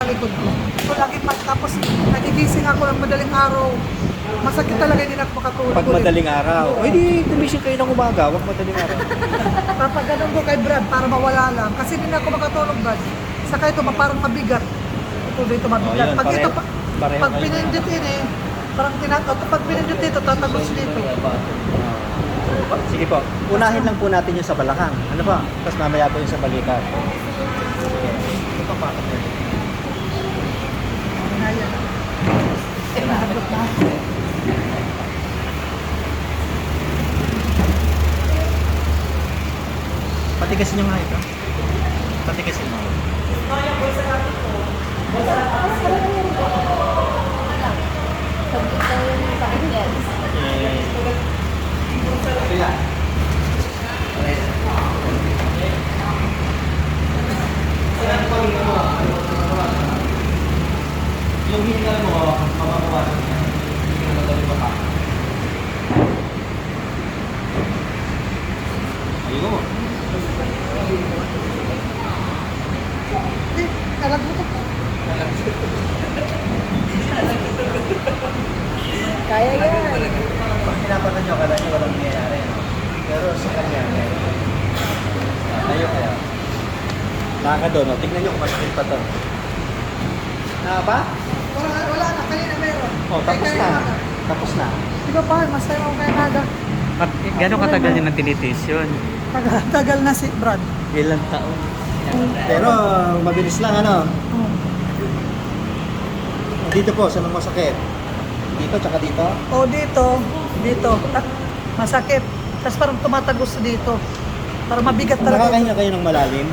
likod ko. So, lagi tapos nagigising ako ng madaling araw. Masakit talaga, hindi na ako makatulog. Pag madaling araw. O hindi, gumising kayo ng umaga. Huwag madaling araw. Papaganon ko kay Brad para mawala lang. Kasi hindi na ako makatulog, Brad. Saka ito, parang mabigat. Ito dito mabigat. yun, Pag ito, pareho pag kayo pinindit parang pag pinindit dito, tatagos dito. Sige po. Unahin lang po natin yung sa balakang. Ano ba? Tapos mamaya po yung sa balikat. Sige. Ito pa pa. Ayan. Patigasin nyo nga ito. Patigasin mo. Sabit daw yung sakit yan. Sila. Yung hingal mo, mababawasan niya. Hindi ka na madali pa pa. Ayun mo. Alam mo ito. Kaya yan. Pag pinapanood nyo, kala nyo walang nangyayari. No? Pero sa kanya, meron. Tayo kaya. Naka doon, no? Tignan nyo kung masakit pa to. Ba? Wala na, kanina meron. Oh, tapos na. Tapos na. Di ba pa, mas tayo kay Naga. Gano'ng katagal niya nang tinitiis yun? Tagal na si Brad. Ilang taon? Pero mabilis lang ano. Oh. Dito po, saan ang masakit? Dito, tsaka dito. O dito. Masakit. Tapos parang tumatagos dito. Parang mabigat talaga. Nakakahinga kayo ng malalim?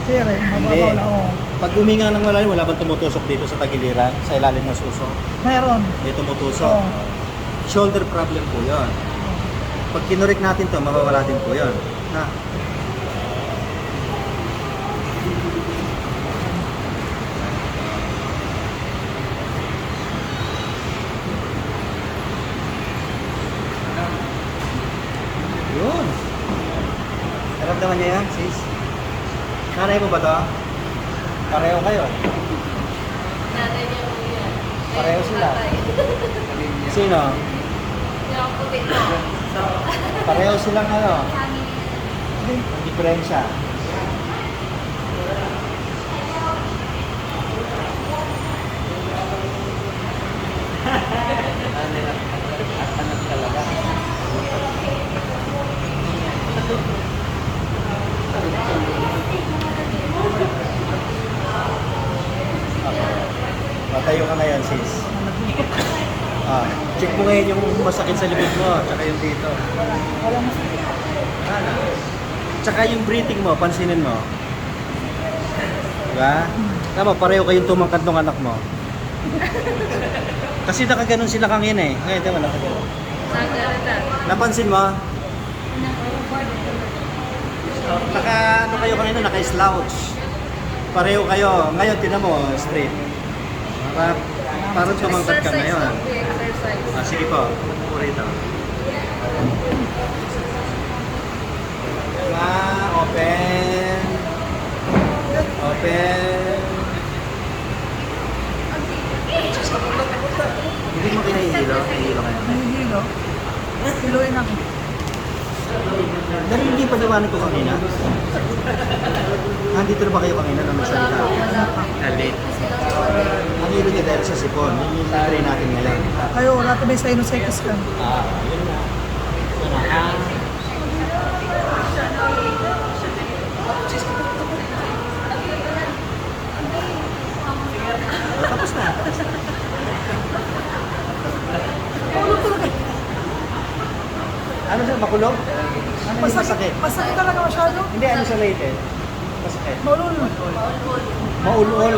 Sire, Hindi. mababaw na. Oh. Pag huminga ng malalim, wala bang tumutusok dito sa tagiliran? Sa ilalim ng suso? Meron. May tumutusok. Oh. Shoulder problem po yon. Pag kinurik natin to, mawawala din po yon. Na. Yun. Naramdaman niya yan, sis? Nanay mo ba to? Pareho kayo? Nanay niya po yan. Pareho sila. Sino? Yung puti mo. Pareho silang ano? Ang diferensya. Anak talaga. Matayo ka ngayon, sis. Check mo ngayon yung masakit sa likod mo, tsaka yung dito. Tsaka yung breathing mo, pansinin mo. Diba? Tama, pareho kayong tumangkad ng anak mo. Kasi nakaganon sila kanina eh. Ngayon, diba, nakaganon. Napansin mo? Naka, ano kayo kanina, naka-slouch. Pareho kayo. Ngayon, tinan mo, straight. Parang tumangkad ka ngayon. Exercise. Sige po, po rito. Open. Open. Hindi mo kinahihilo? Hihilo kayo. Nahihilo. Hiluin ako. Dahil hindi pa liwanag ko kanina. Nandito na ba kayo kanina na magsalita? Late. Ang hilo niya dahil sa sipon. Yun yung try natin ngayon. Kayo, wala tayo sa sinusitis ka. Yun na. Tapos na. Ano siya? Makulog? Ano yung masakit? Masakit talaga masyado. Hindi, ano sa rated? Masakit. Maulol. Maulol.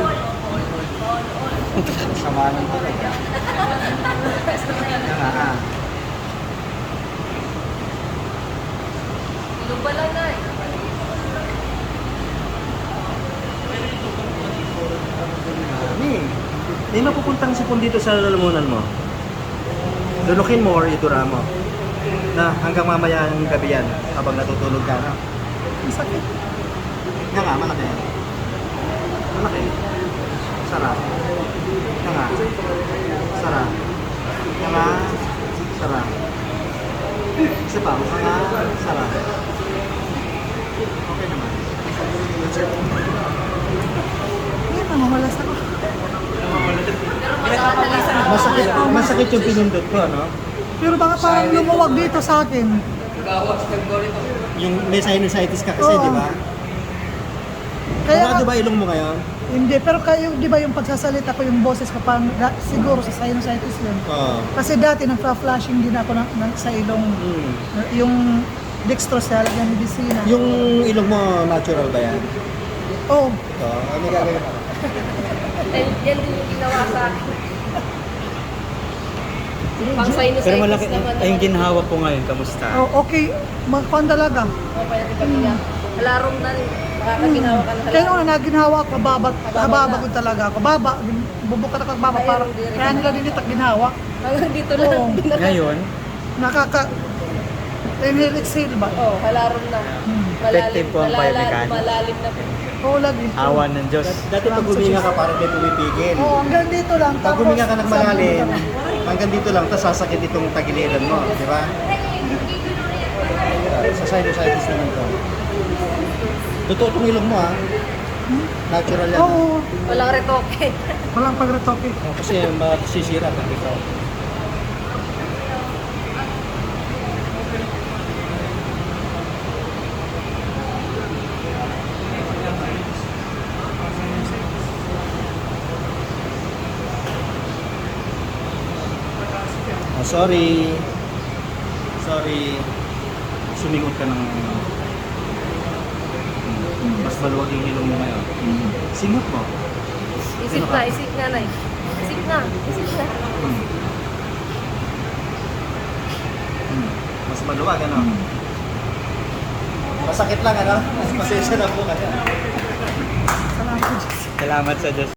Sama ng talaga. Lubala na eh. May mapupuntang sipon dito sa lalamunan mo. Lunukin mo or itura mo. Na hanggang mamaya ng gabi yan, habang natutulog ka. No? Masakit. Nga nga, malaki. Malaki. Sara. Tanga. Sara. Tanga. Sara. Isa pa, tanga. Sara. Okay naman. Yan, namamalas ako. Masakit yung pinindot ko, no? Pero baka parang lumuwag dito sa akin. Yung may sinusitis ka kasi, Oo. di ba? Kaya, Bumado ba ilong mo ngayon? hindi, pero kayo, di ba yung pagsasalita ko, yung boses ko, parang siguro sa sinusitis yun. Oo. Kasi dati nagpa-flashing din ako sa ilong, yung dextrose na lagyan ng medicina. Yung ilong mo, natural ba yan? Oh, Ito, ano gagawin mo? Yan din yung ginawa sa akin. Pang sinusitis Pero malaki, naman. ay yung ginhawa po ngayon, kamusta? oh okay, magkuhan talaga. Okay, natin pamilya. Alarong na rin. Makakaginawa ka na Kaya talaga. nung naginawa ako, hababa ko talaga ako. Baba, bubukat ako baba, Ayun, parang, hindi rin. kaya nila dinitak ginawa. Hanggang dito lang. Oo. Ngayon, Inhale, exhale ba? Oh, alarong na. Effective po ang biomechanics. Malalim na po. Oo, lagi. awan ng Diyos. Dati pag huminga ka, parang may pumipigil. Oo, hanggang dito lang. Pag huminga ka ng malalim, hanggang dito lang, tapos sasakit itong tagiliran mo, di ba? Sa sinusitis naman to. Totoo itong ilong mo, ha? Natural yan. Oo, Walang retoke. walang pagretoke. Kasi masisira pag ikaw. Oh, sorry. Sorry. Sumingot ka ng... Mas maluwag yung ilong mo ngayon. Singot mo. Isip na, isip na, Nay. Isip na, isip na. Mas maluwag, ano? Masakit lang, ano? Pasensya na po kasi. Salamat. Salamat sa Diyos.